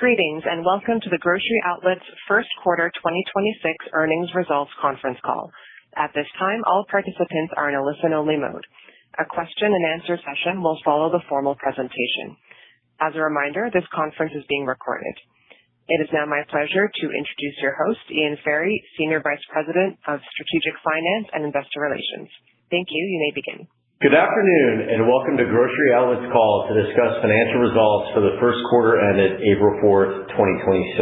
Greetings and welcome to the Grocery Outlet's first quarter 2026 earnings results conference call. At this time, all participants are in a listen-only mode. A question and answer session will follow the formal presentation. As a reminder, this conference is being recorded. It is now my pleasure to introduce your host, Ian Ferry, Senior Vice President of Strategic Finance and Investor Relations. Thank you. You may begin. Good afternoon and welcome to Grocery Outlet's call to discuss financial results for the first quarter ended April 4th, 2026.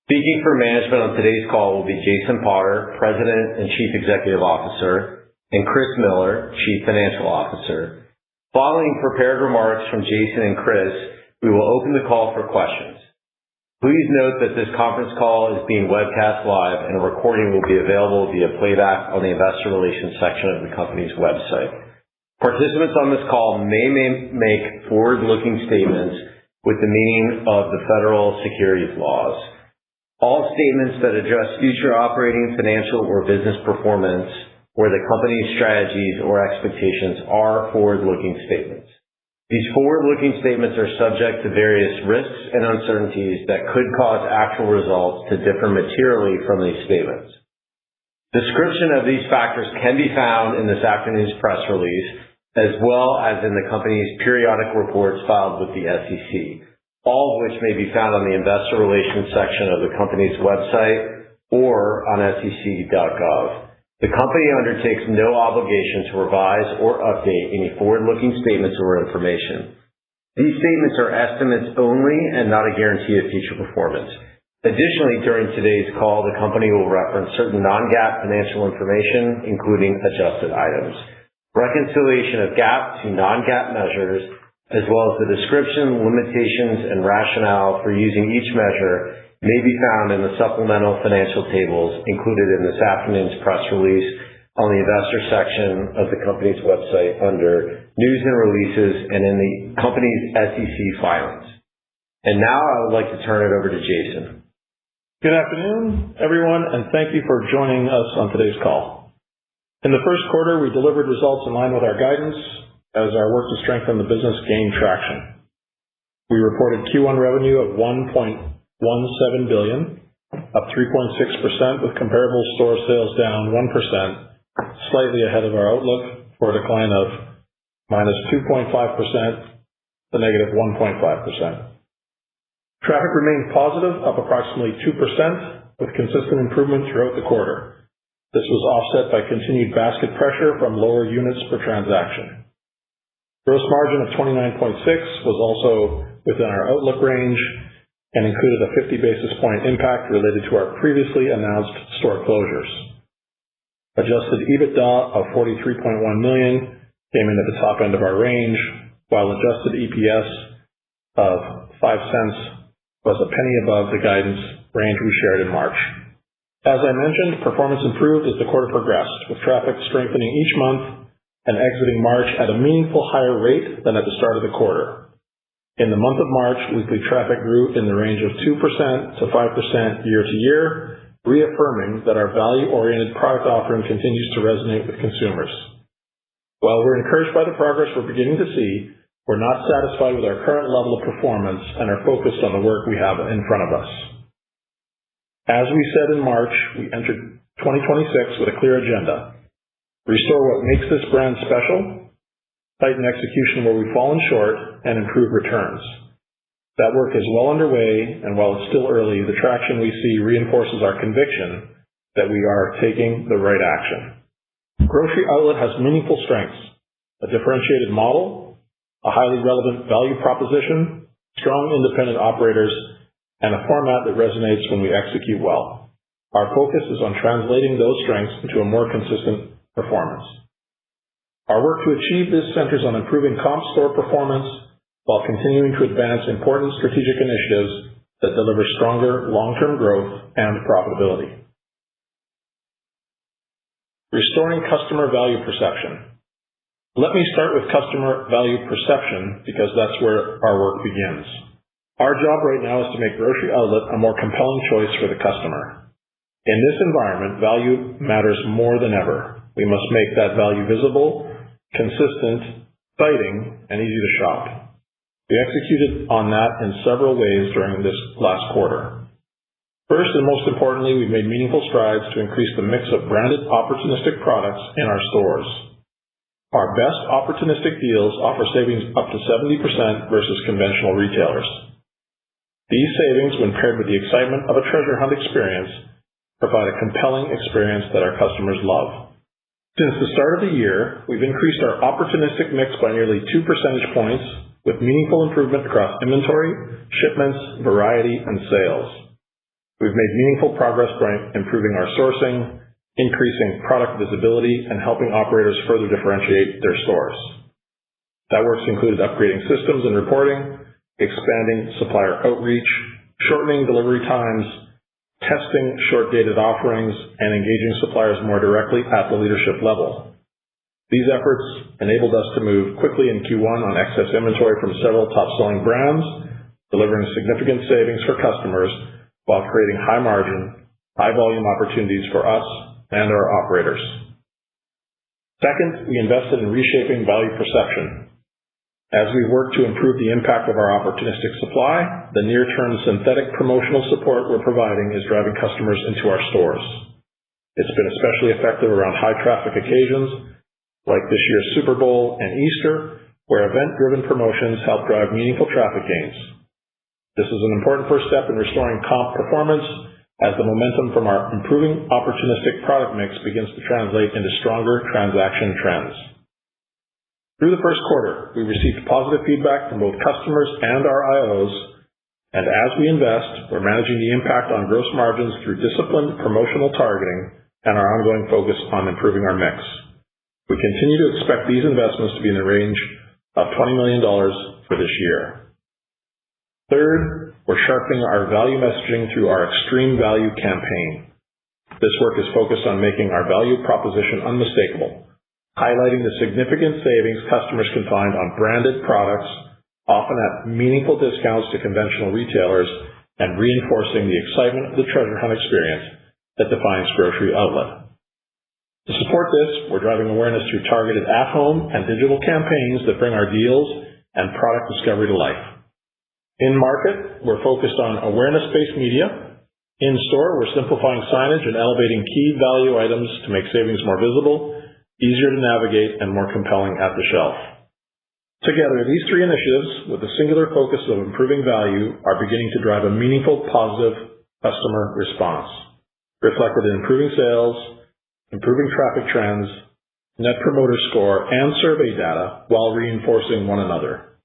Speaking for management on today's call will be Jason Potter, President and Chief Executive Officer, and Chris Miller, Chief Financial Officer. Following prepared remarks from Jason and Chris, we will open the call for questions. Please note that this conference call is being webcast live and a recording will be available via playback on the Investor Relations section of the company's website. Participants on this call may make forward-looking statements with the meaning of the federal securities laws. All statements that address future operating, financial, or business performance or the company's strategies or expectations are forward-looking statements. These forward-looking statements are subject to various risks and uncertainties that could cause actual results to differ materially from these statements. Description of these factors can be found in this afternoon's press release, as well as in the company's periodic reports filed with the SEC, all of which may be found on the Investor Relations section of the company's website or on sec.gov. The company undertakes no obligation to revise or update any forward-looking statements or information. These statements are estimates only and not a guarantee of future performance. Additionally, during today's call, the company will reference certain non-GAAP financial information, including adjusted items. Reconciliation of GAAP to non-GAAP measures, as well as the description, limitations, and rationale for using each measure may be found in the supplemental financial tables included in this afternoon's press release on the investor section of the company's website under News and Releases and in the company's SEC filings. And now I would like to turn it over to Jason. Good afternoon, everyone, and thank you for joining us on today's call. In the first quarter, we delivered results in line with our guidance as our work to strengthen the business gained traction. We reported Q1 revenue of $1.17 billion, up 3.6% with comparable store sales down 1%, slightly ahead of our outlook for a decline of -2.5% to -1.5%. Traffic remained positive, up approximately 2%, with consistent improvement throughout the quarter. This was offset by continued basket pressure from lower units per transaction. Gross margin of 29.6% was also within our outlook range and included a 50 basis point impact related to our previously announced store closures. Adjusted EBITDA of $43.1 million came in at the top end of our range, while adjusted EPS of $0.05 was a penny above the guidance range we shared in March. As I mentioned, performance improved as the quarter progressed, with traffic strengthening each month and exiting March at a meaningful higher rate than at the start of the quarter. In the month of March, weekly traffic grew in the range of 2% to 5% year to year, reaffirming that our value-oriented product offering continues to resonate with consumers. While we're encouraged by the progress we're beginning to see, we're not satisfied with our current level of performance and are focused on the work we have in front of us. As we said in March, we entered 2026 with a clear agenda. Restore what makes this brand special, tighten execution where we've fallen short, and improve returns. That work is well underway, and while it's still early, the traction we see reinforces our conviction that we are taking the right action. Grocery Outlet has meaningful strengths, a differentiated model, a highly relevant value proposition, strong independent operators, and a format that resonates when we execute well. Our focus is on translating those strengths into a more consistent performance. Our work to achieve this centers on improving comp store performance while continuing to advance important strategic initiatives that deliver stronger long-term growth and profitability. Restoring customer value perception. Let me start with customer value perception because that's where our work begins. Our job right now is to make Grocery Outlet a more compelling choice for the customer. In this environment, value matters more than ever. We must make that value visible, consistent, exciting, and easy to shop. We executed on that in several ways during this last quarter. First and most importantly, we've made meaningful strides to increase the mix of branded opportunistic products in our stores. Our best opportunistic deals offer savings up to 70% versus conventional retailers. These savings, when paired with the excitement of a treasure hunt experience, provide a compelling experience that our customers love. Since the start of the year, we've increased our opportunistic mix by nearly 2 percentage points, with meaningful improvement across inventory, shipments, variety, and sales. We've made meaningful progress by improving our sourcing, increasing product visibility, and helping operators further differentiate their stores. That work's included upgrading systems and reporting, expanding supplier outreach, shortening delivery times, testing short-dated offerings, and engaging suppliers more directly at the leadership level. These efforts enabled us to move quickly in Q1 on excess inventory from several top-selling brands, delivering significant savings for customers while creating high-margin, high-volume opportunities for us and our operators. Second, we invested in reshaping value perception. As we work to improve the impact of our opportunistic supply, the near-term synthetic promotional support we're providing is driving customers into our stores. It's been especially effective around high-traffic occasions, like this year's Super Bowl and Easter, where event-driven promotions help drive meaningful traffic gains. This is an important first step in restoring comp performance as the momentum from our improving opportunistic product mix begins to translate into stronger transaction trends. Through the first quarter, we received positive feedback from both customers and our IOs, and as we invest, we're managing the impact on gross margins through disciplined promotional targeting and our ongoing focus on improving our mix. We continue to expect these investments to be in the range of $20 million for this year. Third, we're sharpening our value messaging through our Extreme Value campaign. This work is focused on making our value proposition unmistakable, highlighting the significant savings customers can find on branded products, often at meaningful discounts to conventional retailers, and reinforcing the excitement of the treasure hunt experience that defines Grocery Outlet. To support this, we're driving awareness through targeted at-home and digital campaigns that bring our deals and product discovery to life. In market, we're focused on awareness-based media. In store, we're simplifying signage and elevating key value items to make savings more visible, easier to navigate, and more compelling at the shelf. Together, these three initiatives, with a singular focus of improving value, are beginning to drive a meaningful positive customer response, reflected in improving sales, improving traffic trends, net promoter score, and survey data, while reinforcing one another.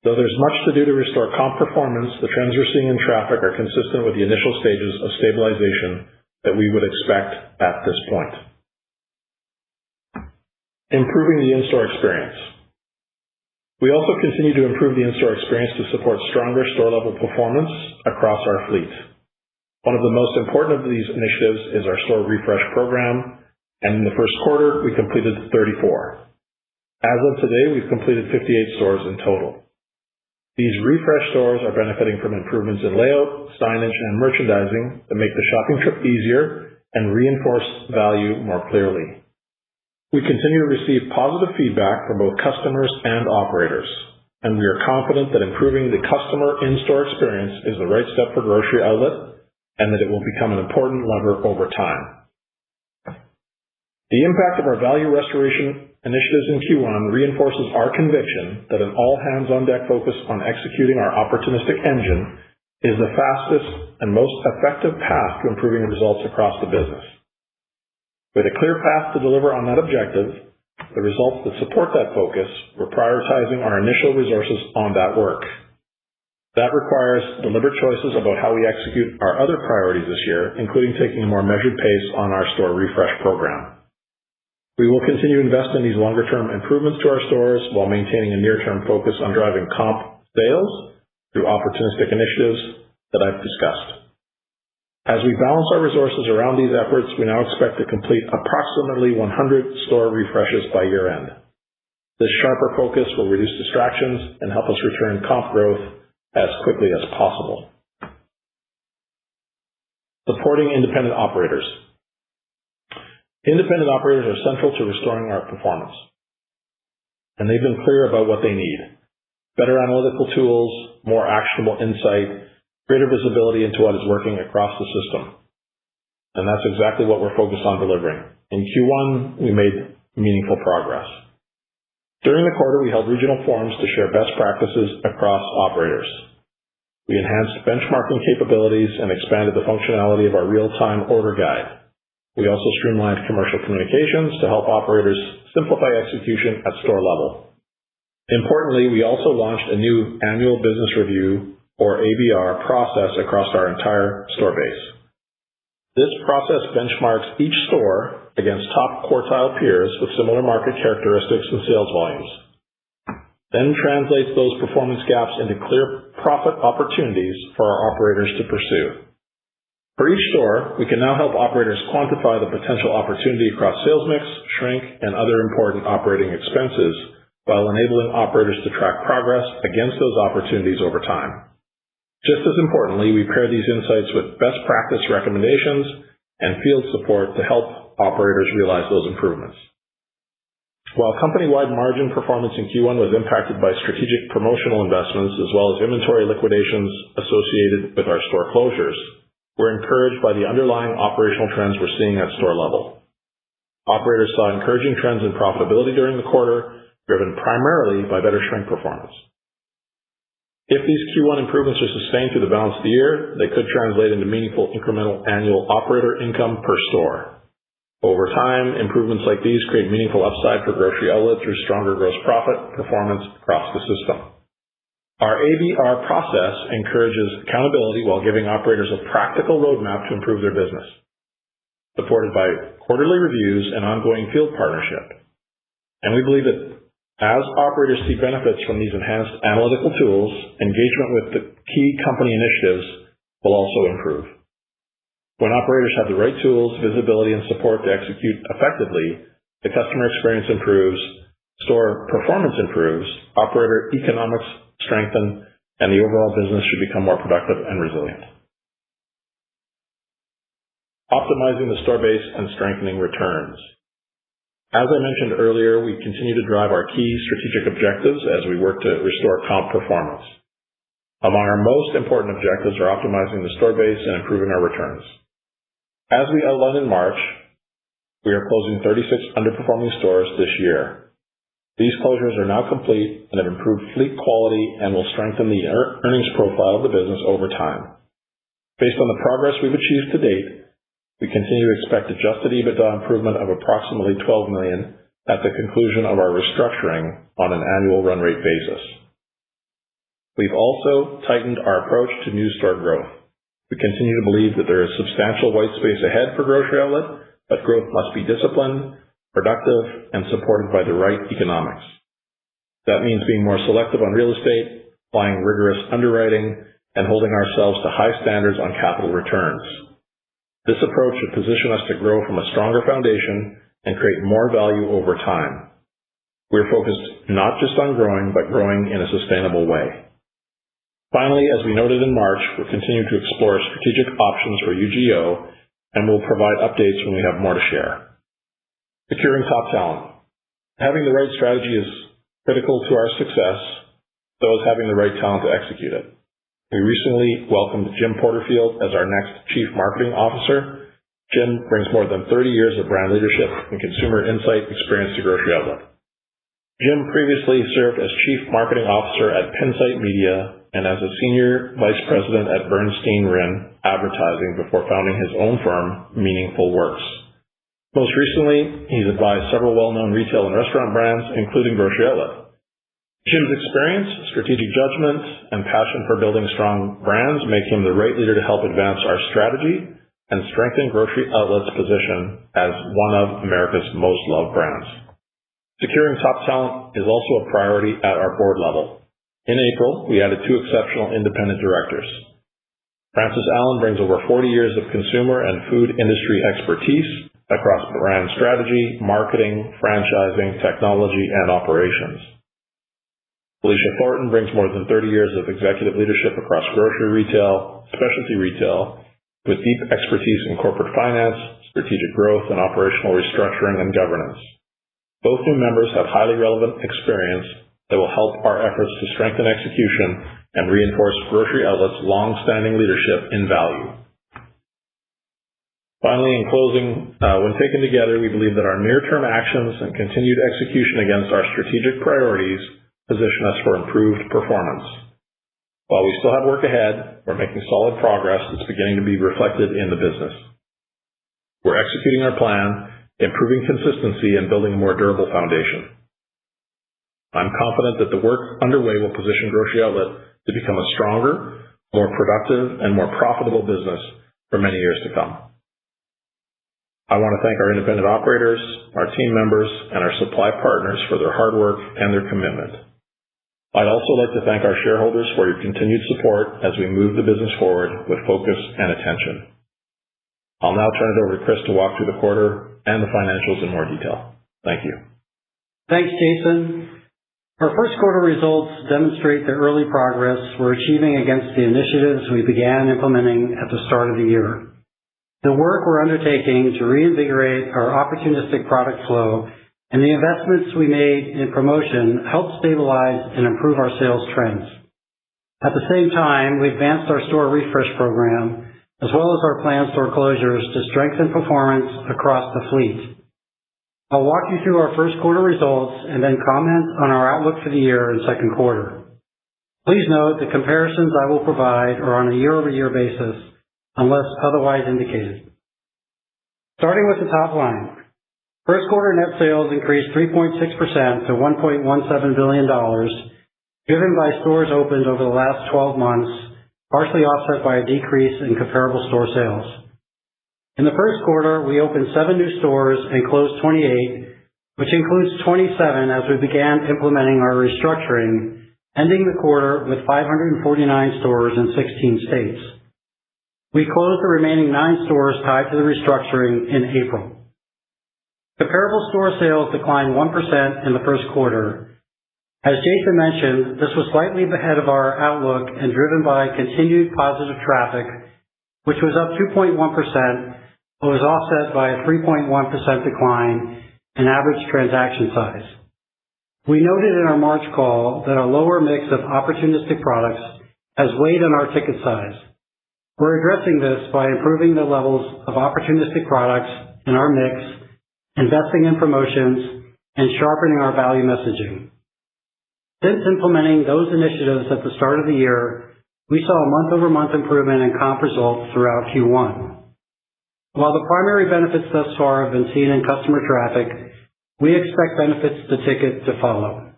Though there's much to do to restore comp performance, the trends we're seeing in traffic are consistent with the initial stages of stabilization that we would expect at this point. Improving the in-store experience. We also continue to improve the in-store experience to support stronger store-level performance across our fleet. One of the most important of these initiatives is our store refresh program, and in the first quarter, we completed 34. As of today, we've completed 58 stores in total. These refresh stores are benefiting from improvements in layout, signage, and merchandising that make the shopping trip easier and reinforce value more clearly. We continue to receive positive feedback from both customers and operators, and we are confident that improving the customer in-store experience is the right step for Grocery Outlet and that it will become an important lever over time. The impact of our value restoration initiatives in Q1 reinforces our conviction that an all-hands-on-deck focus on executing our opportunistic engine is the fastest and most effective path to improving results across the business. With a clear path to deliver on that objective, the results that support that focus, we're prioritizing our initial resources on that work. That requires deliberate choices about how we execute our other priorities this year, including taking a more measured pace on our store refresh program. We will continue to invest in these longer-term improvements to our stores while maintaining a near-term focus on driving comp sales through opportunistic initiatives that I've discussed. As we balance our resources around these efforts, we now expect to complete approximately 100 store refreshes by year-end. This sharper focus will reduce distractions and help us return comp growth as quickly as possible. Supporting independent operators. Independent operators are central to restoring our performance, and they've been clear about what they need. better analytical tools, more actionable insight, greater visibility into what is working across the system. And that's exactly what we're focused on delivering. In Q1, we made meaningful progress. During the quarter, we held regional forums to share best practices across operators. We enhanced benchmarking capabilities and expanded the functionality of our real-time order guide. We also streamlined commercial communications to help operators simplify execution at store level. Importantly, we also launched a new annual business review, or ABR, process across our entire store base. This process benchmarks each store against top quartile peers with similar market characteristics and sales volumes, then translates those performance gaps into clear profit opportunities for our operators to pursue. For each store, we can now help operators quantify the potential opportunity across sales mix, shrink, and other important operating expenses while enabling operators to track progress against those opportunities over time. Just as importantly, we pair these insights with best practice recommendations and field support to help operators realize those improvements. While company-wide margin performance in Q1 was impacted by strategic promotional investments as well as inventory liquidations associated with our store closures, we're encouraged by the underlying operational trends we're seeing at store level. Operators saw encouraging trends in profitability during the quarter, driven primarily by better shrink performance. If these Q1 improvements are sustained through the balance of the year, they could translate into meaningful incremental annual operator income per store. Over time, improvements like these create meaningful upside for Grocery Outlet through stronger gross profit performance across the system. Our ABR process encourages accountability while giving operators a practical roadmap to improve their business, supported by quarterly reviews and ongoing field partnership. And we believe that as operators see benefits from these enhanced analytical tools, engagement with the key company initiatives will also improve. When operators have the right tools, visibility, and support to execute effectively, the customer experience improves, store performance improves, operator economics strengthen, and the overall business should become more productive and resilient. Optimizing the store base and strengthening returns. As I mentioned earlier, we continue to drive our key strategic objectives as we work to restore comp performance. Among our most important objectives are optimizing the store base and improving our returns. As we outlined in March, we are closing 36 underperforming stores this year. These closures are now complete and have improved fleet quality and will strengthen the earnings profile of the business over time. Based on the progress we've achieved to date, we continue to expect adjusted EBITDA improvement of approximately $12 million at the conclusion of our restructuring on an annual run rate basis. We've also tightened our approach to new store growth. We continue to believe that there is substantial white space ahead for Grocery Outlet, but growth must be disciplined, productive, and supported by the right economics. That means being more selective on real estate, applying rigorous underwriting, and holding ourselves to high standards on capital returns. This approach should position us to grow from a stronger foundation and create more value over time. We're focused not just on growing, but growing in a sustainable way. Finally, as we noted in March, we're continuing to explore strategic options for UGO, and we'll provide updates when we have more to share. Securing top talent. Having the right strategy is critical to our success, so is having the right talent to execute it. We recently welcomed Jim Porterfield as our next Chief Marketing Officer. Jim brings more than 30 years of brand leadership and consumer insight experience to Grocery Outlet. Jim previously served as Chief Marketing Officer at Pinsight Media and as a Senior Vice President at Bernstein Wrynn Advertising before founding his own firm, Meaningful Works. Most recently, he's advised several well-known retail and restaurant brands, including Grocery Outlet. Jim's experience, strategic judgment, and passion for building strong brands make him the right leader to help advance our strategy and strengthen Grocery Outlet's position as one of America's most loved brands. Securing top talent is also a priority at our board level. In April, we added 2 exceptional independent directors. Francis Allen brings over 40 years of consumer and food industry expertise across brand strategy, marketing, franchising, technology, and operations. Felicia Thornton brings more than 30 years of executive leadership across grocery retail, specialty retail, with deep expertise in corporate finance, strategic growth, and operational restructuring and governance. Both new members have highly relevant experience that will help our efforts to strengthen execution and reinforce Grocery Outlet's long-standing leadership in value. Finally, in closing, when taken together, we believe that our near-term actions and continued execution against our strategic priorities position us for improved performance. While we still have work ahead, we're making solid progress that's beginning to be reflected in the business. We're executing our plan, improving consistency, and building a more durable foundation. I'm confident that the work underway will position Grocery Outlet to become a stronger, more productive, and more profitable business for many years to come. I want to thank our independent operators, our team members, and our supply partners for their hard work and their commitment. I'd also like to thank our shareholders for your continued support as we move the business forward with focus and attention. I'll now turn it over to Chris to walk through the quarter and the financials in more detail. Thank you. Thanks, Jason. Our first quarter results demonstrate the early progress we're achieving against the initiatives we began implementing at the start of the year. The work we're undertaking to reinvigorate our opportunistic product flow and the investments we made in promotion helped stabilize and improve our sales trends. At the same time, we advanced our store refresh program, as well as our planned store closures to strengthen performance across the fleet. I'll walk you through our first quarter results and then comment on our outlook for the year and second quarter. Please note the comparisons I will provide are on a year-over-year basis, unless otherwise indicated. Starting with the top line. First quarter net sales increased 3.6% to $1.17 billion, driven by stores opened over the last 12 months, partially offset by a decrease in comparable store sales. In the first quarter, we opened 7 new stores and closed 28, which includes 27 as we began implementing our restructuring, ending the quarter with 549 stores in 16 states. We closed the remaining 9 stores tied to the restructuring in April. Comparable store sales declined 1% in the first quarter. As Jason mentioned, this was slightly ahead of our outlook and driven by continued positive traffic, which was up 2.1%, but was offset by a 3.1% decline in average transaction size. We noted in our March call that a lower mix of opportunistic products has weighed on our ticket size. We're addressing this by improving the levels of opportunistic products in our mix, investing in promotions, and sharpening our value messaging. Since implementing those initiatives at the start of the year, we saw a month-over-month improvement in comp results throughout Q1. While the primary benefits thus far have been seen in customer traffic, we expect benefits to ticket to follow.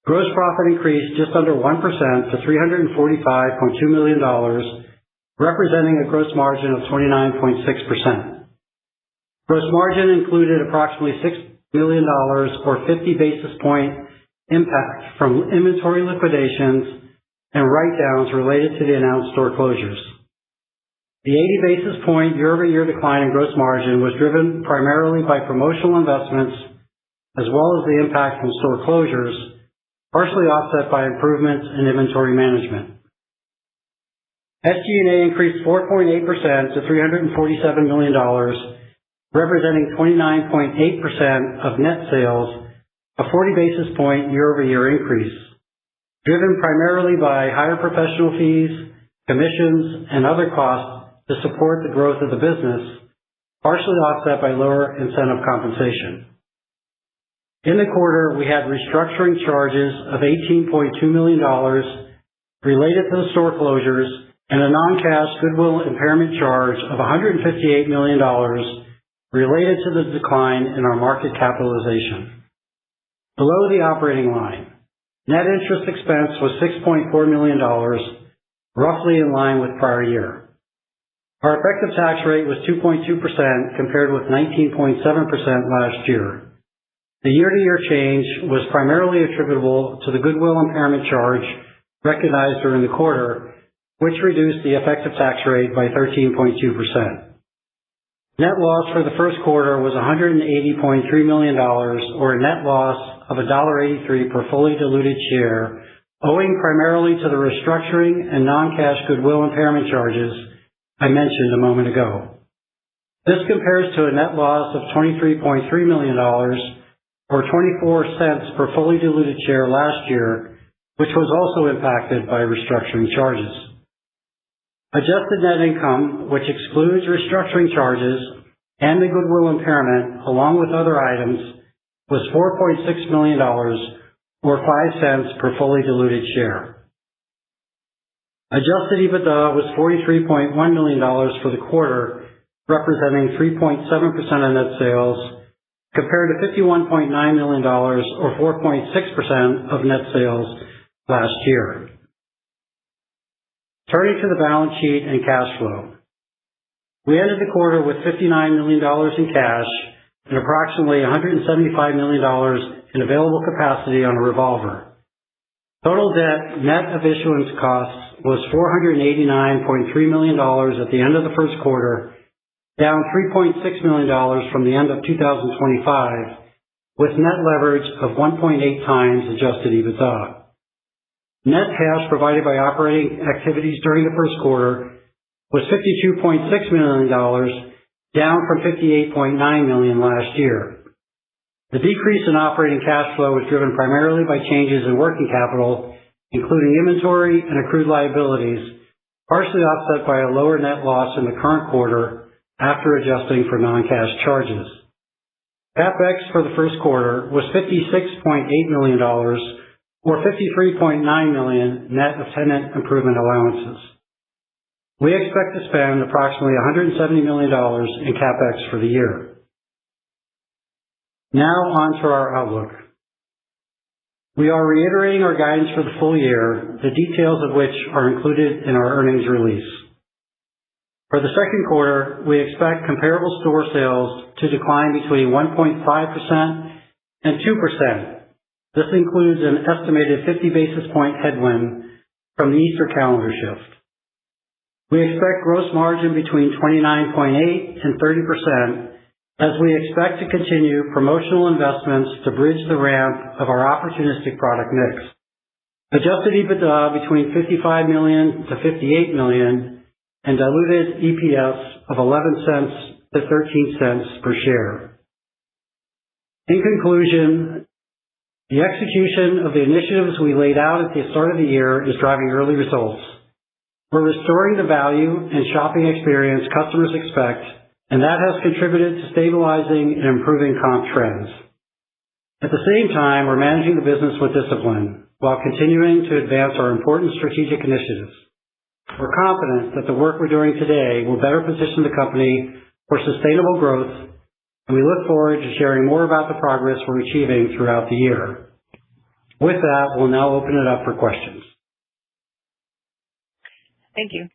Gross profit increased just under 1% to $345.2 million, representing a gross margin of 29.6%. Gross margin included approximately $6 million or 50 basis point impact from inventory liquidations and write-downs related to the announced store closures. The 80 basis point year-over-year decline in gross margin was driven primarily by promotional investments as well as the impact from store closures, partially offset by improvements in inventory management. SG&A increased 4.8% to $347 million, representing 29.8% of net sales, a 40 basis point year-over-year increase, driven primarily by higher professional fees, commissions, and other costs to support the growth of the business, partially offset by lower incentive compensation. In the quarter, we had restructuring charges of $18.2 million related to the store closures and a non-cash goodwill impairment charge of $158 million related to the decline in our market capitalization. Below the operating line, net interest expense was $6.4 million, roughly in line with prior year. Our effective tax rate was 2.2% compared with 19.7% last year. The year-to-year change was primarily attributable to the goodwill impairment charge recognized during the quarter, which reduced the effective tax rate by 13.2%. Net loss for the first quarter was $180.3 million, or a net loss of $1.83 per fully diluted share, owing primarily to the restructuring and non-cash goodwill impairment charges I mentioned a moment ago. This compares to a net loss of $23.3 million, or 24 cents per fully diluted share last year, which was also impacted by restructuring charges. Adjusted net income, which excludes restructuring charges and the goodwill impairment, along with other items, was $4.6 million, or 5 cents per fully diluted share. Adjusted EBITDA was $43.1 million for the quarter, representing 3.7% of net sales, compared to $51.9 million, or 4.6% of net sales last year. Turning to the balance sheet and cash flow. We ended the quarter with $59 million in cash and approximately $175 million in available capacity on a revolver. Total debt net of issuance costs was $489.3 million at the end of the first quarter, down $3.6 million from the end of 2025, with net leverage of 1.8 times adjusted EBITDA. Net cash provided by operating activities during the first quarter was $52.6 million, down from $58.9 million last year. The decrease in operating cash flow was driven primarily by changes in working capital, including inventory and accrued liabilities, partially offset by a lower net loss in the current quarter after adjusting for non-cash charges. CapEx for the first quarter was $56.8 million, or $53.9 million net of tenant improvement allowances. We expect to spend approximately $170 million in CapEx for the year. Now on to our outlook. We are reiterating our guidance for the full year, the details of which are included in our earnings release. For the second quarter, we expect comparable store sales to decline between 1.5% and 2%. This includes an estimated 50 basis point headwind from the Easter calendar shift. We expect gross margin between 29.8% and 30%, as we expect to continue promotional investments to bridge the ramp of our opportunistic product mix. Adjusted EBITDA between $55 million to $58 million, and diluted EPS of 11 cents to 13 cents per share. In conclusion, the execution of the initiatives we laid out at the start of the year is driving early results. We're restoring the value and shopping experience customers expect, and that has contributed to stabilizing and improving comp trends. At the same time, we're managing the business with discipline while continuing to advance our important strategic initiatives. We're confident that the work we're doing today will better position the company for sustainable growth, and we look forward to sharing more about the progress we're achieving throughout the year. With that, we'll now open it up for questions. Thank you.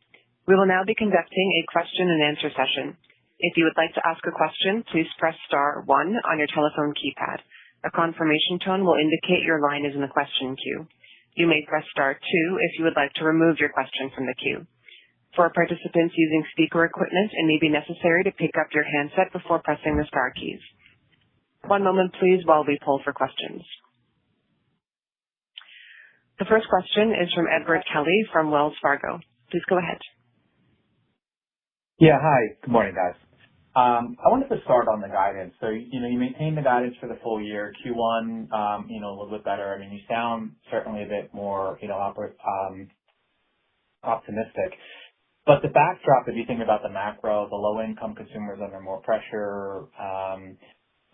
We will now be conducting a question and answer session. If you would like to ask a question, please press *1 on your telephone keypad. A confirmation tone will indicate your line is in the question queue. You may press *2 if you would like to remove your question from the queue. For participants using speaker equipment, it may be necessary to pick up your handset before pressing the star keys. One moment please while we poll for questions. The first question is from Edward Kelly from Wells Fargo. Please go ahead. Yeah, hi. Good morning, guys. I wanted to start on the guidance. So, you maintain the guidance for the full year. Q1, a little bit better. I mean, you sound certainly a bit more, optimistic. But the backdrop, if you think about the macro, the low-income consumers under more pressure,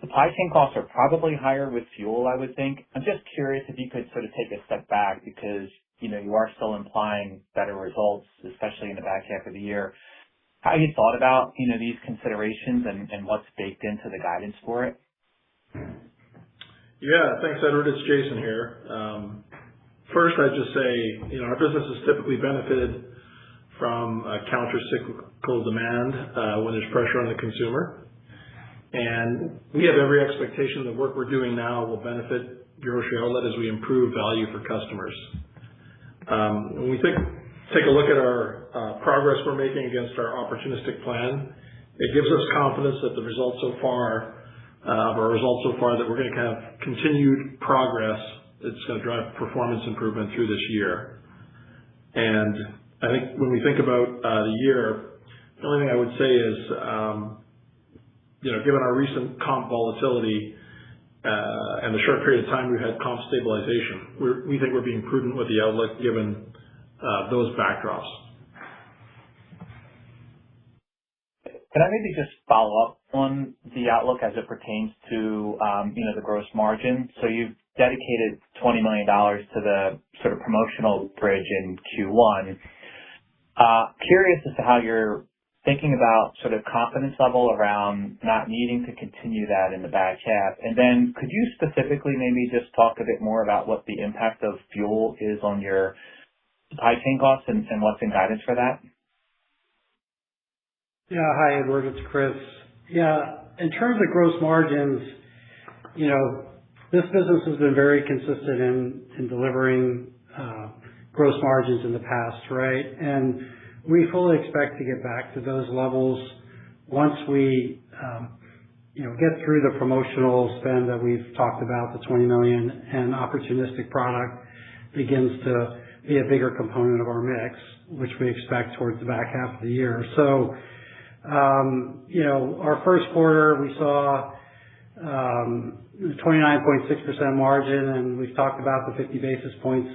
supply chain costs are probably higher with fuel, I would think. I'm just curious if you could sort of take a step back because, you are still implying better results, especially in the back half of the year. How you thought about, these considerations and what's baked into the guidance for it? Yeah, thanks, Edward. It's Jason here. First, I'd just say, our business has typically benefited from counter-cyclical demand when there's pressure on the consumer. And we have every expectation the work we're doing now will benefit Grocery Outlet as we improve value for customers. When we take a look at our progress we're making against our opportunistic plan, it gives us confidence that the results so far, that we're going to have continued progress. It's going to drive performance improvement through this year. And I think when we think about the year, the only thing I would say is, given our recent comp volatility, and the short period of time we've had comp stabilization. We think we're being prudent with the outlook given those backdrops. Can I maybe just follow up on the outlook as it pertains to, the gross margin? So you've dedicated $20 million to the sort of promotional bridge in Q1. Curious as to how you're thinking about sort of confidence level around not needing to continue that in the back half. And then could you specifically maybe just talk a bit more about what the impact of fuel is on your supply chain costs and what's in guidance for that? Yeah. Hi, Edward. It's Chris. Yeah. In terms of gross margins, this business has been very consistent in delivering gross margins in the past, right? And we fully expect to get back to those levels once we, get through the promotional spend that we've talked about, the $20 million, and opportunistic product begins to be a bigger component of our mix, which we expect towards the back half of the year. So, our first quarter, we saw 29.6% margin, and we've talked about the 50 basis points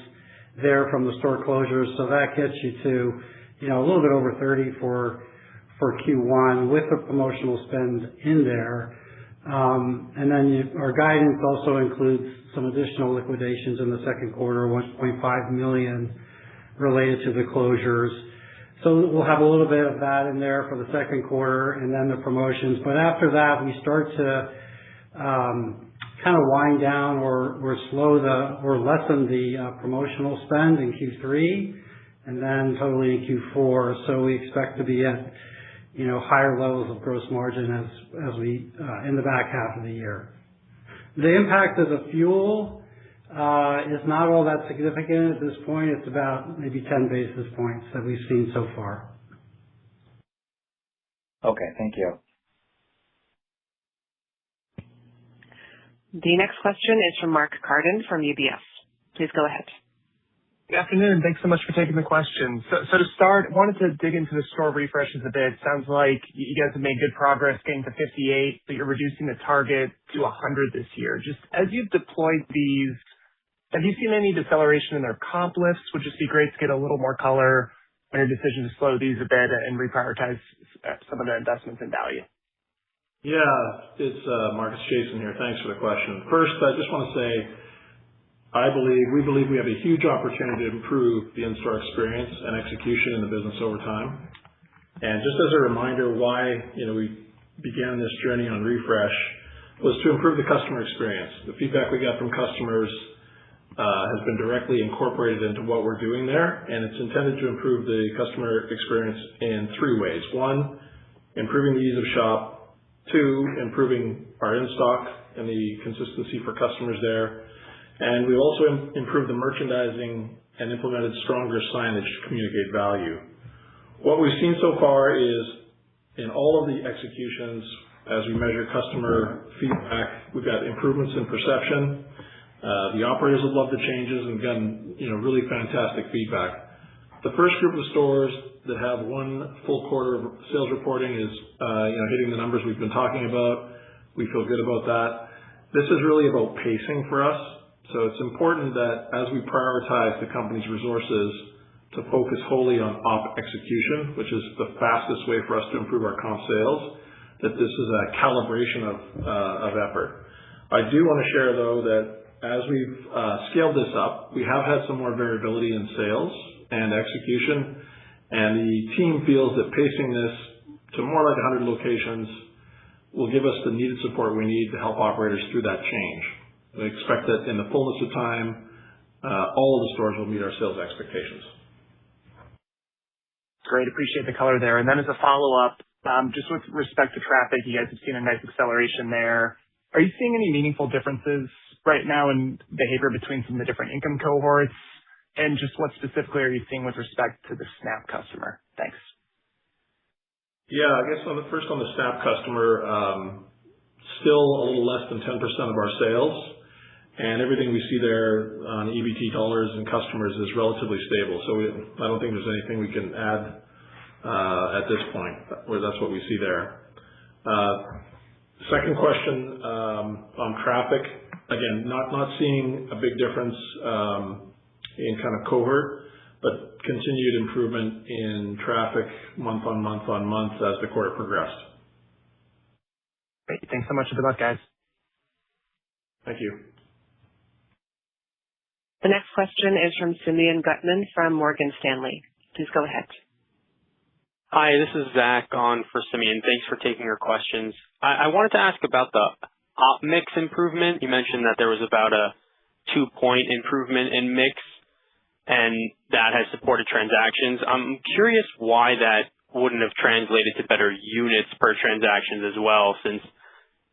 there from the store closures. So that gets you to, a little bit over 30 for Q1 with the promotional spend in there. And then our guidance also includes some additional liquidations in the second quarter, $1.5 million related to the closures. So we'll have a little bit of that in there for the second quarter and then the promotions. But after that, we start to kind of wind down or lessen the promotional spend in Q3 and then totally in Q4. So we expect to be at, higher levels of gross margin as we in the back half of the year. The impact of the fuel is not all that significant at this point. It's about maybe 10 basis points that we've seen so far. Okay, thank you. The next question is from Mark Carden from UBS. Please go ahead. Good afternoon. Thanks so much for taking the question. So to start, I wanted to dig into the store refreshes a bit. Sounds like you guys have made good progress getting to 58, but you're reducing the target to 100 this year. Just as you've deployed these, have you seen any deceleration in their comp lifts? Would just be great to get a little more color on your decision to slow these a bit and reprioritize some of the investments in value. Yeah, it's Marcus Jason here. Thanks for the question. First, I just want to say, we believe we have a huge opportunity to improve the in-store experience and execution in the business over time. And just as a reminder why, we began this journey on refresh was to improve the customer experience. The feedback we got from customers has been directly incorporated into what we're doing there, and it's intended to improve the customer experience in three ways. One, improving the ease of shop. Two, improving our in-stock and the consistency for customers there. And we've also improved the merchandising and implemented stronger signage to communicate value. What we've seen so far is in all of the executions, as we measure customer feedback, we've got improvements in perception. The operators have loved the changes and gotten, really fantastic feedback. The first group of stores that have one full quarter of sales reporting is, hitting the numbers we've been talking about. We feel good about that. This is really about pacing for us. So it's important that as we prioritize the company's resources to focus wholly on op execution, which is the fastest way for us to improve our comp sales, that this is a calibration of effort. I do want to share, though, that as we've scaled this up, we have had some more variability in sales and execution, and the team feels that pacing this to more like 100 locations will give us the needed support we need to help operators through that change. We expect that in the fullness of time, all of the stores will meet our sales expectations. Great. Appreciate the color there. And then as a follow-up, just with respect to traffic, you guys have seen a nice acceleration there. Are you seeing any meaningful differences right now in behavior between some of the different income cohorts? And just what specifically are you seeing with respect to the SNAP customer? Thanks. Yeah, I guess on the SNAP customer, still a little less than 10% of our sales. And everything we see there on EBT dollars and customers is relatively stable. So I don't think there's anything we can add at this point, where that's what we see there. Second question on traffic. Again, not seeing a big difference in kind of cohort, but continued improvement in traffic month on month as the quarter progressed. Great. Thanks so much. Good luck, guys. Thank you. The next question is from Simeon Gutman from Morgan Stanley. Please go ahead. Hi, this is Zach on for Simeon. Thanks for taking our questions. I wanted to ask about the op mix improvement. You mentioned that there was about a 2-point improvement in mix, and that has supported transactions. I'm curious why that wouldn't have translated to better units per transactions as well, since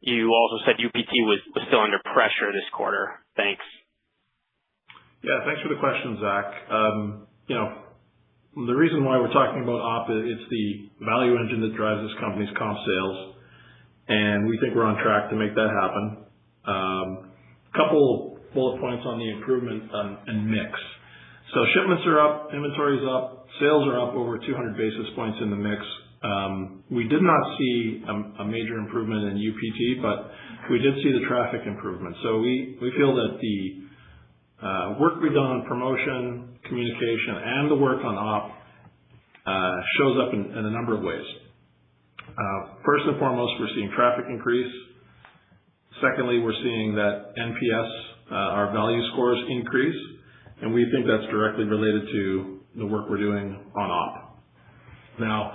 you also said UPT was still under pressure this quarter. Thanks. Yeah, thanks for the question, Zach. The reason why we're talking about op, it's the value engine that drives this company's comp sales, and we think we're on track to make that happen. Couple bullet points on the improvement in mix. So shipments are up, inventory's up, sales are up over 200 basis points in the mix. We did not see a major improvement in UPT, but we did see the traffic improvement. So we feel that the work we've done on promotion, communication, and the work on op shows up in a number of ways. First and foremost, we're seeing traffic increase. Secondly, we're seeing that NPS, our value scores, increase, and we think that's directly related to the work we're doing on op. Now,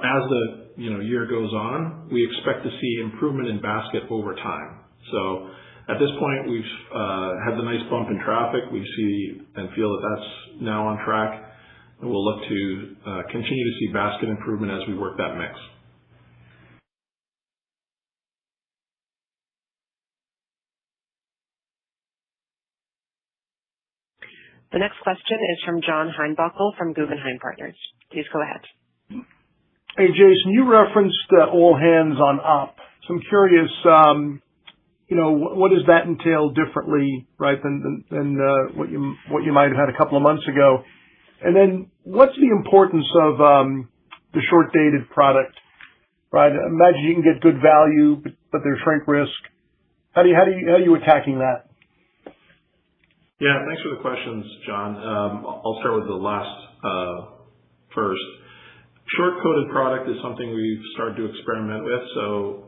as the year goes on, we expect to see improvement in basket over time. So at this point, we've had the nice bump in traffic. We see and feel that that's now on track, and we'll look to continue to see basket improvement as we work that mix. The next question is from John Heinbockel from Guggenheim Partners. Please go ahead. Hey, Jason, you referenced all hands on op. So I'm curious, what does that entail differently, right, than what you might have had a couple of months ago? And then what's the importance of the short-dated product, right? I imagine you can get good value, but there's shrink risk. How are you attacking that? Yeah, thanks for the questions, John. I'll start with the last first. Short-coded product is something we've started to experiment with. So,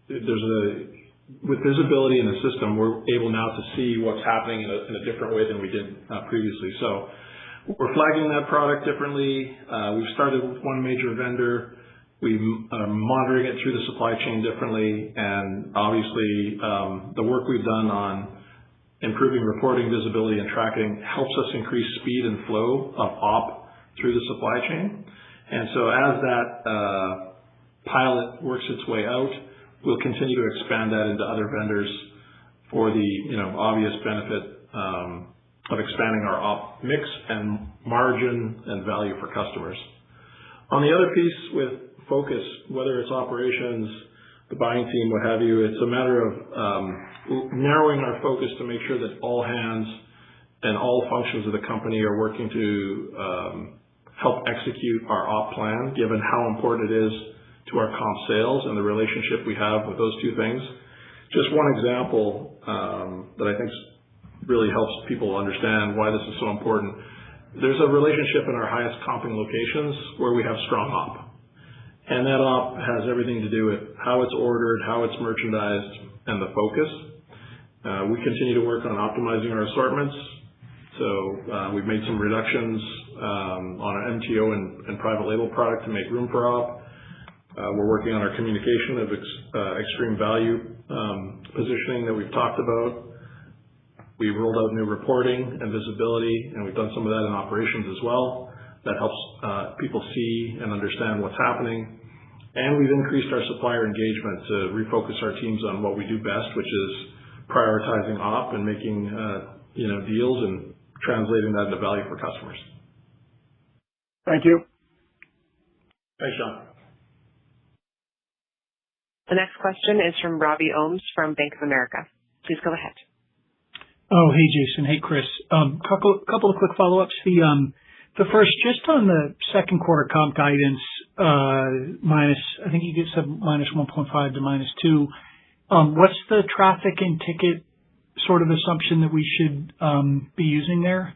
with visibility in the system, we're able now to see what's happening in a different way than we did previously. So we're flagging that product differently. We've started with one major vendor. We are monitoring it through the supply chain differently. And obviously, the work we've done on improving reporting, visibility, and tracking helps us increase speed and flow of op through the supply chain. And so as that pilot works its way out, we'll continue to expand that into other vendors for the obvious benefit of expanding our op mix and margin and value for customers. On the other piece with focus, whether it's operations, the buying team, what have you, it's a matter of narrowing our focus to make sure that all hands and all functions of the company are working to help execute our op plan, given how important it is to our comp sales and the relationship we have with those two things. Just one example that I think really helps people understand why this is so important. There's a relationship in our highest comping locations where we have strong op. And that op has everything to do with how it's ordered, how it's merchandised, and the focus. We continue to work on optimizing our assortments. So we've made some reductions on our MTO and private label product to make room for op. We're working on our communication of extreme value positioning that we've talked about. We've rolled out new reporting and visibility, and we've done some of that in operations as well. That helps people see and understand what's happening. And we've increased our supplier engagement to refocus our teams on what we do best, which is prioritizing op and making deals and translating that into value for customers. Thank you. Thanks, John. The next question is from Robbie Ohmes from Bank of America. Please go ahead. Oh, hey, Jason. Hey, Chris. Couple of quick follow-ups. The first, just on the second quarter comp guidance, minus, I think you said minus 1.5 to minus 2. What's the traffic and ticket sort of assumption that we should be using there?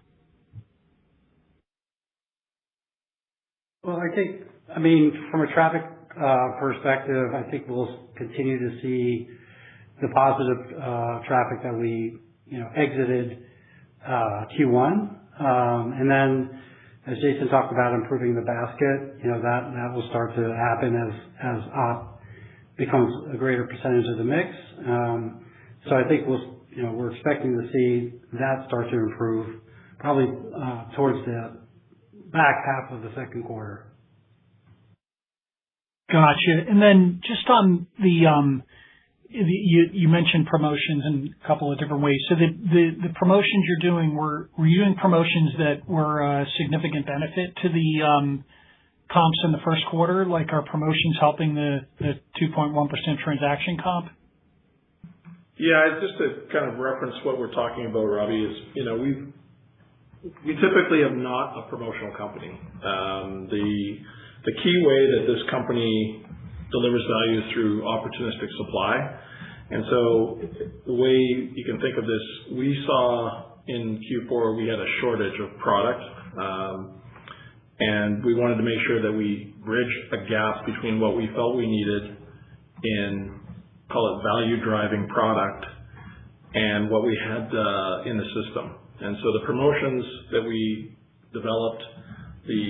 Well, from a traffic perspective, I think we'll continue to see the positive traffic that we exited Q1. And then, as Jason talked about, improving the basket, that will start to happen as op becomes a greater percentage of the mix. So I think we're expecting to see that start to improve probably towards the back half of the second quarter. Gotcha. And then just on you mentioned promotions in a couple of different ways. So the promotions you're doing, were you doing promotions that were a significant benefit to the comps in the first quarter? Like, are promotions helping the 2.1% transaction comp? Yeah, just to kind of reference what we're talking about, Robbie, is we typically are not a promotional company. The key way that this company delivers value is through opportunistic supply. And so the way you can think of this, we saw in Q4 we had a shortage of product, and we wanted to make sure that we bridged a gap between what we felt we needed in, call it, value-driving product and what we had in the system. And so the promotions that we developed, the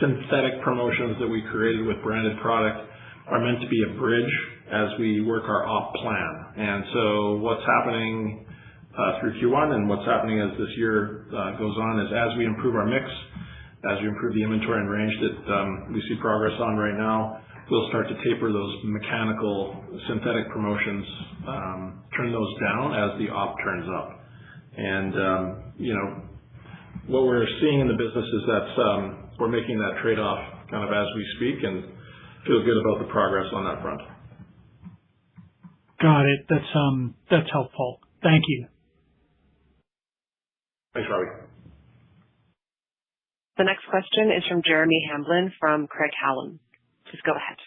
synthetic promotions that we created with branded product, are meant to be a bridge as we work our op plan. And so what's happening through Q1 and what's happening as this year goes on is, as we improve our mix, as we improve the inventory and range that we see progress on right now, we'll start to taper those mechanical synthetic promotions, turn those down as the op turns up. And, what we're seeing in the business is that we're making that trade-off kind of as we speak, and feel good about the progress on that front. Got it. That's helpful. Thank you. Thanks, Robbie. The next question is from Jeremy Hamblin from Craig-Hallum. Please go ahead.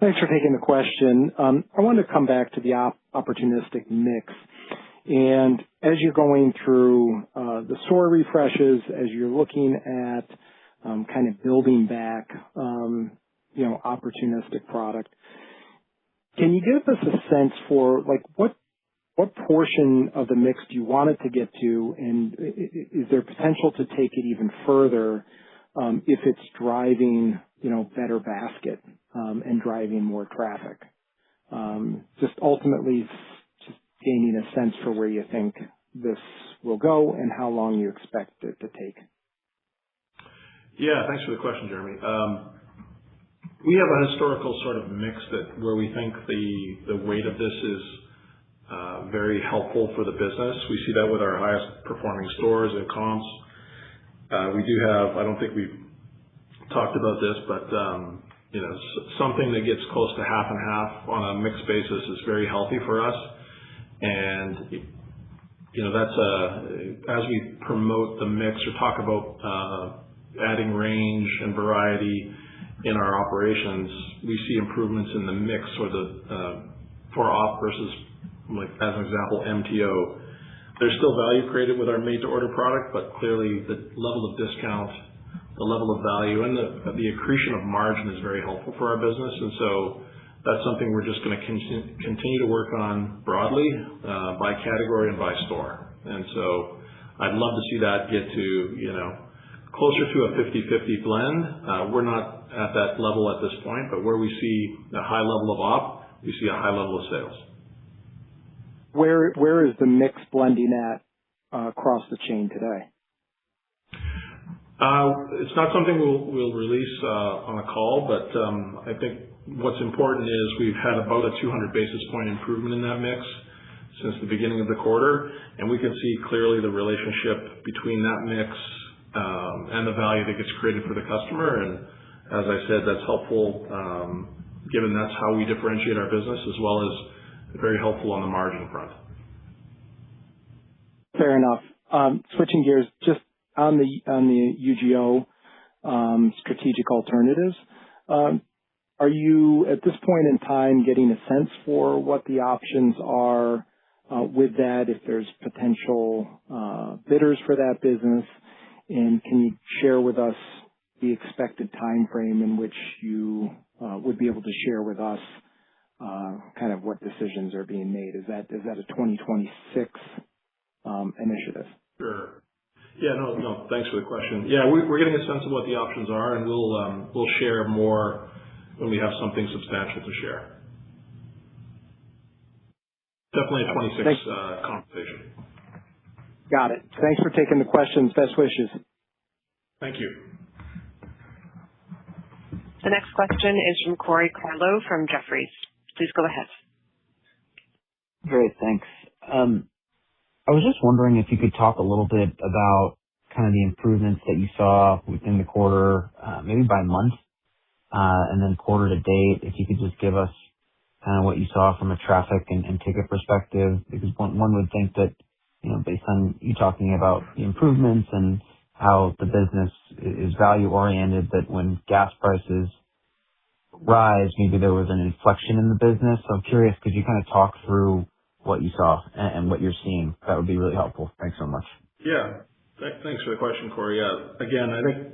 Thanks for taking the question. I wanted to come back to the opportunistic mix. And as you're going through the store refreshes, as you're looking at kind of building back, opportunistic product, can you give us a sense for what portion of the mix do you want it to get to, and is there potential to take it even further if it's driving better basket and driving more traffic? Just ultimately gaining a sense for where you think this will go and how long you expect it to take. Yeah, thanks for the question, Jeremy. We have a historical sort of mix where we think the weight of this is very helpful for the business. We see that with our highest performing stores and comps. We do have, I don't think we've talked about this, but something that gets close to half and half on a mixed basis is very healthy for us. And that's as we promote the mix or talk about adding range and variety in our operations, we see improvements in the mix or for op versus, like, as an example, MTO. There's still value created with our made-to-order product, but clearly the level of discount, the level of value, and the accretion of margin is very helpful for our business. And so that's something we're just going to continue to work on broadly by category and by store. And so I'd love to see that get to, closer to a 50-50 blend. We're not at that level at this point, but where we see a high level of op, we see a high level of sales. Where is the mix blending at across the chain today? It's not something we'll release on a call, but I think what's important is we've had about a 200 basis point improvement in that mix since the beginning of the quarter, and we can see clearly the relationship between that mix and the value that gets created for the customer. And as I said, that's helpful given that's how we differentiate our business, as well as very helpful on the margin front. Fair enough. Switching gears, just on the UGO, strategic alternatives. Are you, at this point in time, getting a sense for what the options are with that, if there's potential bidders for that business? And can you share with us the expected time frame in which you would be able to share with us kind of what decisions are being made? Is that a 2026 initiative? Sure. Yeah, no, thanks for the question. Yeah, we're getting a sense of what the options are, and we'll share more when we have something substantial to share. Definitely a 26 conversation. Got it. Thanks for taking the questions. Best wishes. Thank you. The next question is from Corey Carlo from Jefferies. Please go ahead. Great, thanks. I was just wondering if you could talk a little bit about kind of the improvements that you saw within the quarter, maybe by month, and then quarter to date. If you could just give us kind of what you saw from a traffic and ticket perspective, because one would think that, based on you talking about the improvements and how the business is value oriented, that when gas prices rise, maybe there was an inflection in the business. So I'm curious, could you kind of talk through what you saw and what you're seeing? That would be really helpful. Thanks so much. Yeah. Thanks for the question, Corey. Yeah. Again, I think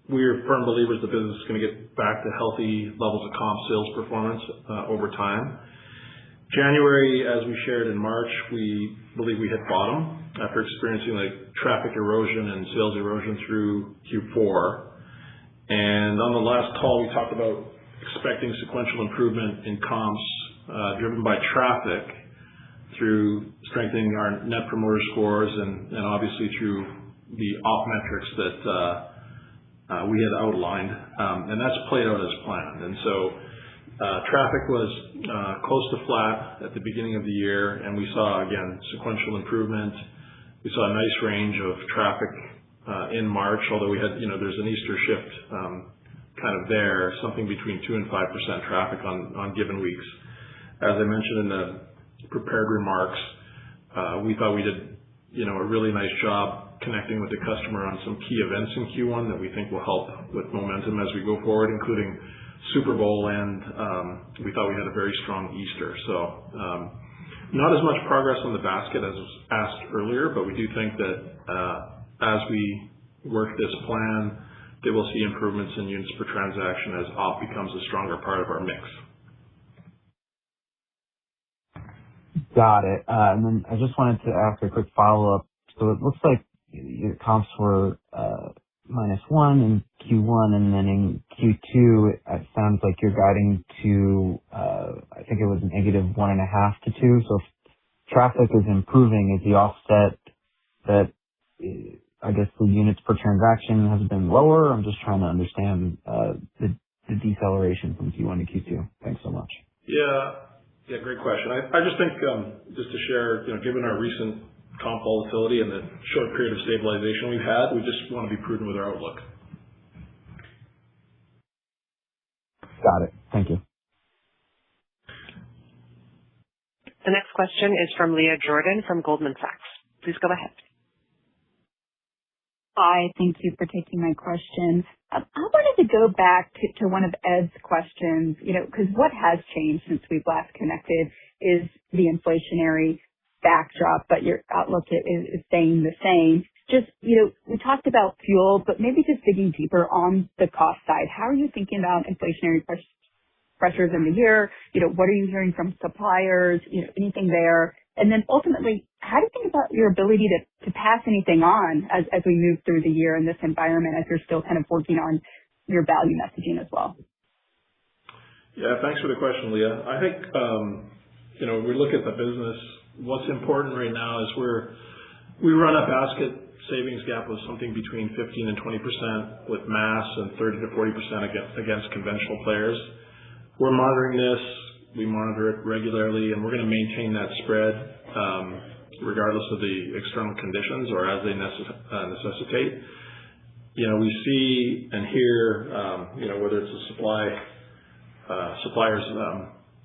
we're firm believers the business is going to get back to healthy levels of comp sales performance over time. January, as we shared in March, we believe we hit bottom after experiencing traffic erosion and sales erosion through Q4. And on the last call, we talked about expecting sequential improvement in comps driven by traffic through strengthening our net promoter scores and obviously through the op metrics that we had outlined. And that's played out as planned. And so traffic was close to flat at the beginning of the year, and we saw, again, sequential improvement. We saw a nice range of traffic in March, although we had, there's an Easter shift kind of there, something between 2% and 5% traffic on given weeks. As I mentioned in the prepared remarks, we thought we did, a really nice job connecting with the customer on some key events in Q1 that we think will help with momentum as we go forward, including Super Bowl, and we thought we had a very strong Easter. So not as much progress on the basket as was asked earlier, but we do think that as we work this plan, they will see improvements in units per transaction as op becomes a stronger part of our mix. Got it. And then I just wanted to ask a quick follow-up. So it looks like your comps were -1 in Q1, and then in Q2, it sounds like you're guiding to, I think it was -1.5 to 2. So if traffic is improving, is the offset that, I guess, the units per transaction has been lower? I'm just trying to understand the deceleration from Q1 to Q2. Thanks so much. Yeah, great question. I just think, just to share, given our recent comp volatility and the short period of stabilization we've had, we just want to be prudent with our outlook. Got it. Thank you. The next question is from Leah Jordan from Goldman Sachs. Please go ahead. Hi, thank you for taking my question. I wanted to go back to one of Ed's questions, because what has changed since we've last connected is the inflationary backdrop, but your outlook is staying the same. Just, we talked about fuel, but maybe just digging deeper on the cost side. How are you thinking about inflationary pressures in the year? What are you hearing from suppliers? Anything there? And then ultimately, how do you think about your ability to pass anything on as we move through the year in this environment, as you're still kind of working on your value messaging as well? Yeah, thanks for the question, Leah. I think, we look at the business. What's important right now is we run a basket savings gap of something between 15 and 20% with mass and 30 to 40% against conventional players. We're monitoring this. We monitor it regularly, and we're going to maintain that spread regardless of the external conditions or as they necessitate. We see and hear, whether it's a supplier's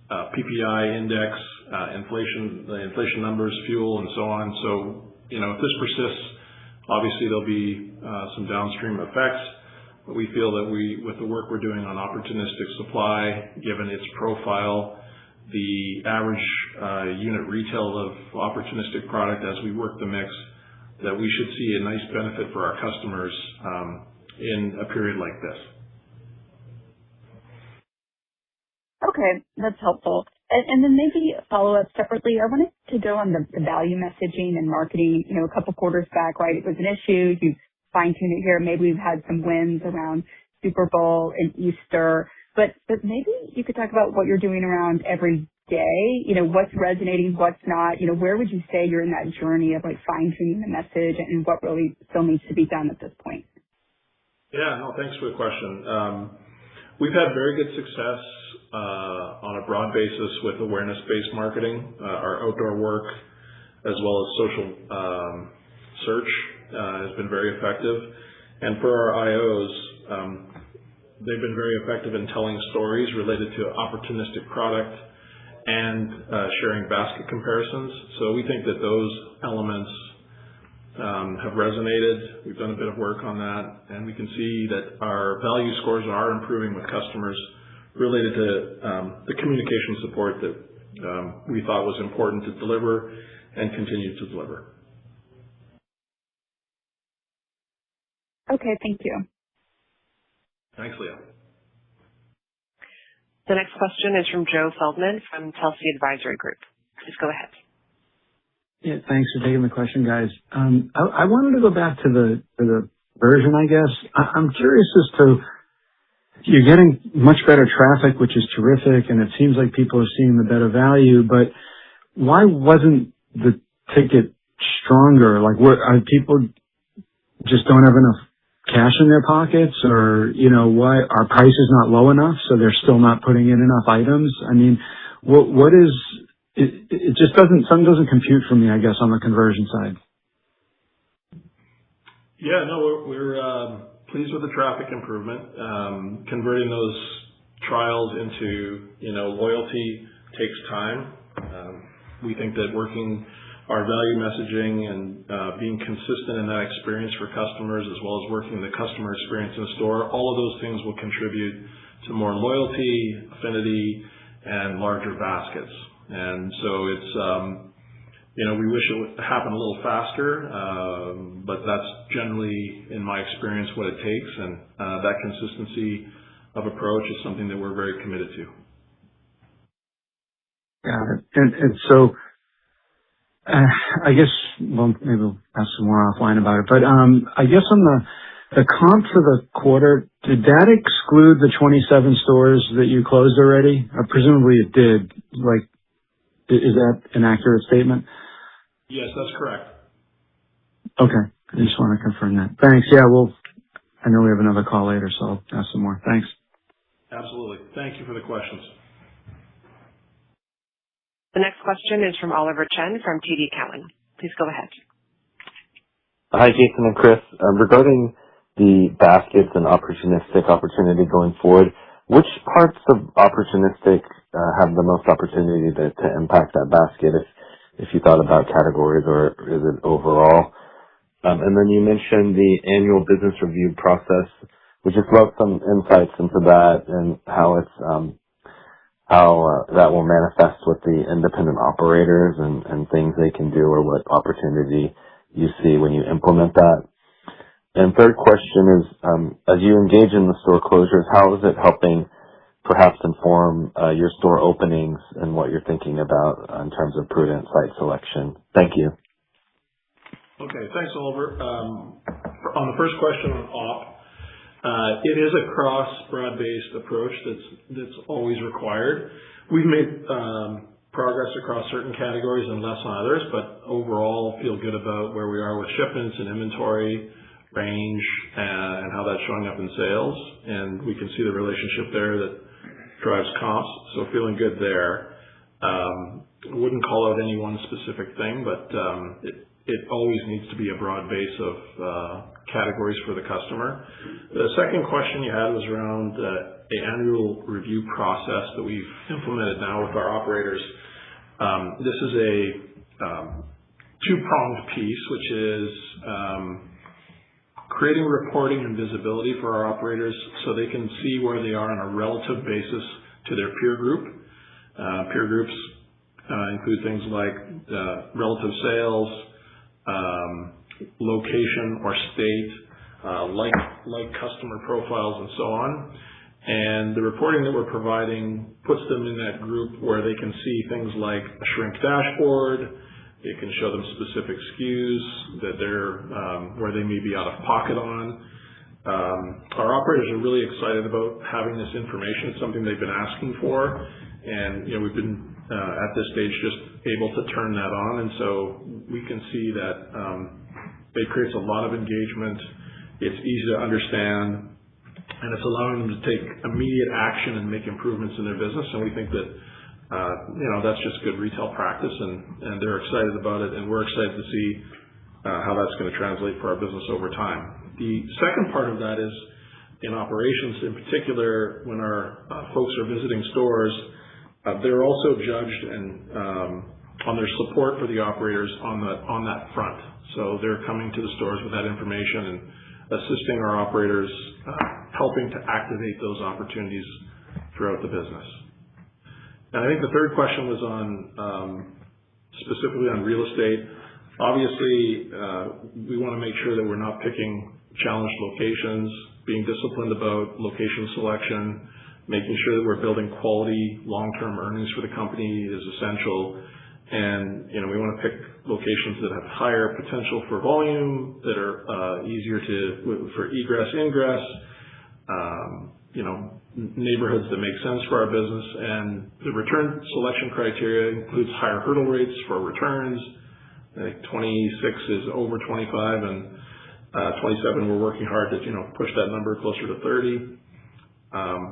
PPI index, the inflation numbers, fuel, and so on. So, if this persists, obviously there'll be some downstream effects. We feel that with the work we're doing on opportunistic supply, given its profile, the average unit retail of opportunistic product as we work the mix, that we should see a nice benefit for our customers in a period like this. Okay, that's helpful. And then maybe a follow-up separately. I wanted to go on the value messaging and marketing. A couple quarters back, right, it was an issue. You fine-tuned it here. Maybe we've had some wins around Super Bowl and Easter. But maybe you could talk about what you're doing around every day. What's resonating, what's not. Where would you say you're in that journey of fine-tuning the message and what really still needs to be done at this point? Yeah, no, thanks for the question. We've had very good success on a broad basis with awareness-based marketing. Our outdoor work as well as social search has been very effective. And for our IOs, they've been very effective in telling stories related to opportunistic product and sharing basket comparisons. So we think that those elements have resonated. We've done a bit of work on that, and we can see that our value scores are improving with customers related to the communication support that we thought was important to deliver and continue to deliver. Okay, thank you. Thanks, Leah. The next question is from Joe Feldman from Telsey Advisory Group. Please go ahead. Yeah, thanks for taking the question, guys. I wanted to go back to the version, I guess. I'm curious as to, you're getting much better traffic, which is terrific, and it seems like people are seeing the better value, but why wasn't the ticket stronger? Are people just don't have enough cash in their pockets, or, why are prices not low enough so they're still not putting in enough items? I mean, what is, it just something doesn't compute for me, I guess, on the conversion side. Yeah, no, we're pleased with the traffic improvement. Converting those trials into, loyalty takes time. We think that working our value messaging and being consistent in that experience for customers, as well as working the customer experience in the store, all of those things will contribute to more loyalty, affinity, and larger baskets. And so it's, we wish it would happen a little faster, but that's generally, in my experience, what it takes. And that consistency of approach is something that we're very committed to. Got it. And so, I guess, well, maybe we'll ask some more offline about it, but I guess on the comp for the quarter, did that exclude the 27 stores that you closed already? Presumably it did. Is that an accurate statement? Yes, that's correct. Okay. I just want to confirm that. Thanks. Yeah, I know we have another call later, so I'll ask some more. Thanks. Absolutely. Thank you for the questions. The next question is from Oliver Chen from TD Cowen. Please go ahead. Hi, Jason and Chris. Regarding the baskets and opportunistic opportunity going forward, which parts of opportunistic have the most opportunity to impact that basket if you thought about categories, or is it overall? And then you mentioned the annual business review process. We just love some insights into that and how that will manifest with the independent operators and things they can do, or what opportunity you see when you implement that. And third question is, as you engage in the store closures, how is it helping perhaps inform your store openings and what you're thinking about in terms of prudent site selection? Thank you. Okay, thanks, Oliver. On the first question on op, it is a cross-broad-based approach that's always required. We've made progress across certain categories and less on others, but overall feel good about where we are with shipments and inventory range and how that's showing up in sales. And we can see the relationship there that drives comps, so feeling good there. Wouldn't call out any one specific thing, but it always needs to be a broad base of categories for the customer. The second question you had was around the annual review process that we've implemented now with our operators. This is a two-pronged piece, which is creating reporting and visibility for our operators so they can see where they are on a relative basis to their peer group. Peer groups include things like relative sales, location or state, like customer profiles, and so on. And the reporting that we're providing puts them in that group where they can see things like a shrink dashboard. It can show them specific SKUs that where they may be out of pocket on. Our operators are really excited about having this information. It's something they've been asking for, and we've been at this stage just able to turn that on, and so we can see that it creates a lot of engagement. It's easy to understand, and it's allowing them to take immediate action and make improvements in their business. And we think that that's just good retail practice, and they're excited about it, and we're excited to see how that's going to translate for our business over time. The second part of that is in operations, in particular, when our folks are visiting stores, they're also judged and on their support for the operators on that front. So they're coming to the stores with that information and assisting our operators, helping to activate those opportunities throughout the business. And I think the third question was on specifically on real estate. Obviously, we want to make sure that we're not picking challenged locations, being disciplined about location selection, making sure that we're building quality long-term earnings for the company is essential. And we want to pick locations that have higher potential for volume, that are easier for egress, ingress, neighborhoods that make sense for our business. And the return selection criteria includes higher hurdle rates for returns. I think 26 is over 25, and 27 we're working hard to push that number closer to 30.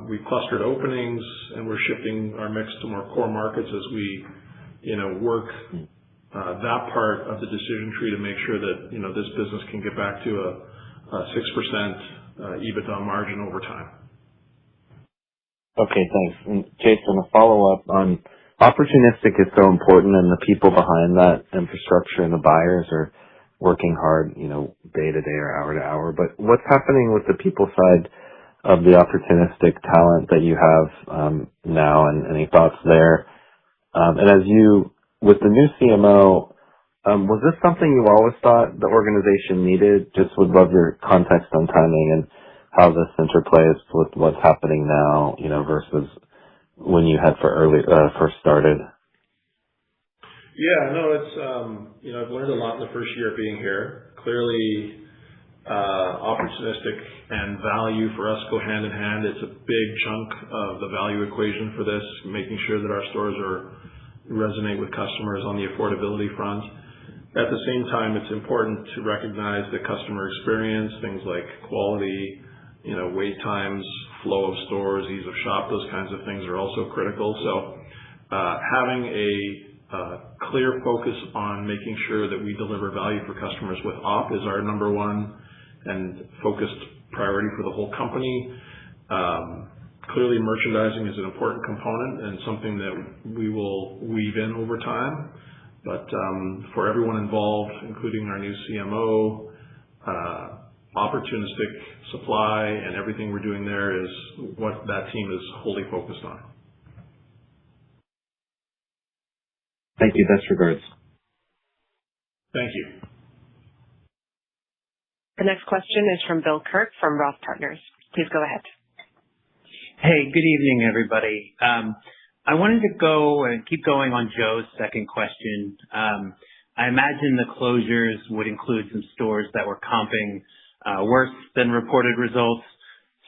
We've clustered openings, and we're shifting our mix to more core markets as we work that part of the decision tree to make sure that this business can get back to a 6% EBITDA margin over time. Okay, thanks. And Jason, a follow-up on opportunistic is so important, and the people behind that infrastructure and the buyers are working hard, day to day or hour to hour. But what's happening with the people side of the opportunistic talent that you have now, and any thoughts there? And with the new CMO, was this something you always thought the organization needed? Just would love your context on timing and how this interplays with what's happening now, versus when you had first started. Yeah, no, it's I've learned a lot in the first year of being here. Clearly, opportunistic and value for us go hand in hand. It's a big chunk of the value equation for this, making sure that our stores resonate with customers on the affordability front. At the same time, it's important to recognize the customer experience, things like quality, wait times, flow of stores, ease of shop, those kinds of things are also critical. So having a clear focus on making sure that we deliver value for customers with op is our number one and focused priority for the whole company. Clearly, merchandising is an important component and something that we will weave in over time. But for everyone involved, including our new CMO, opportunistic supply and everything we're doing there is what that team is wholly focused on. Thank you. Best regards. Thank you. The next question is from Bill Kirk from Roth Partners. Please go ahead. Hey, good evening, everybody. I wanted to go and keep going on Joe's second question. I imagine the closures would include some stores that were comping worse than reported results.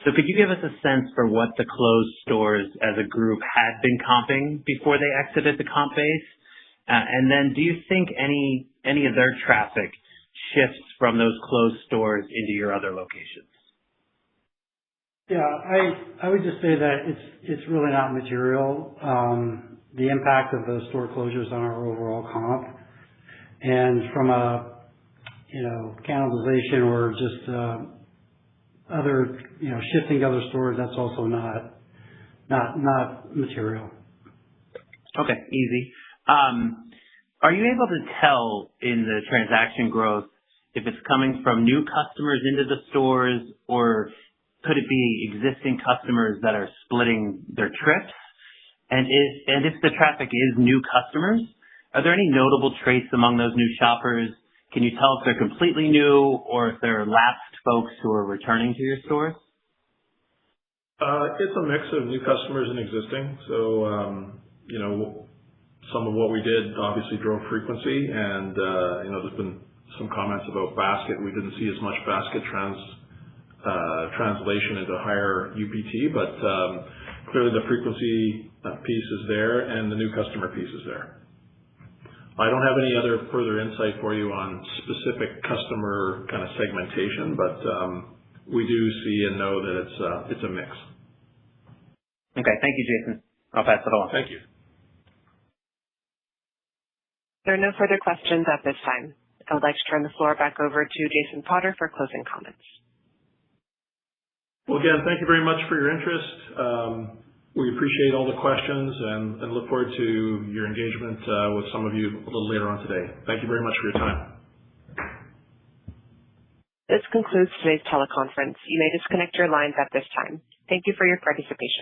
So could you give us a sense for what the closed stores as a group had been comping before they exited the comp base? And then do you think any of their traffic shifts from those closed stores into your other locations? Yeah, I would just say that it's really not material, the impact of those store closures on our overall comp. And from a cannibalization or just other shifting to other stores, that's also not material. Okay, easy. Are you able to tell in the transaction growth if it's coming from new customers into the stores, or could it be existing customers that are splitting their trips? And if the traffic is new customers, are there any notable traits among those new shoppers? Can you tell if they're completely new or if they're lapsed folks who are returning to your stores? It's a mix of new customers and existing. So, some of what we did obviously drove frequency, and, there's been some comments about basket. We didn't see as much basket translation into higher UPT, but clearly the frequency piece is there and the new customer piece is there. I don't have any other further insight for you on specific customer kind of segmentation, but we do see and know that it's a mix. Okay. Thank you, Jason. I'll pass it along. Thank you. There are no further questions at this time. I would like to turn the floor back over to Jason Potter for closing comments. Well, again, thank you very much for your interest. We appreciate all the questions and look forward to your engagement with some of you a little later on today. Thank you very much for your time. This concludes today's teleconference. You may disconnect your lines at this time. Thank you for your participation.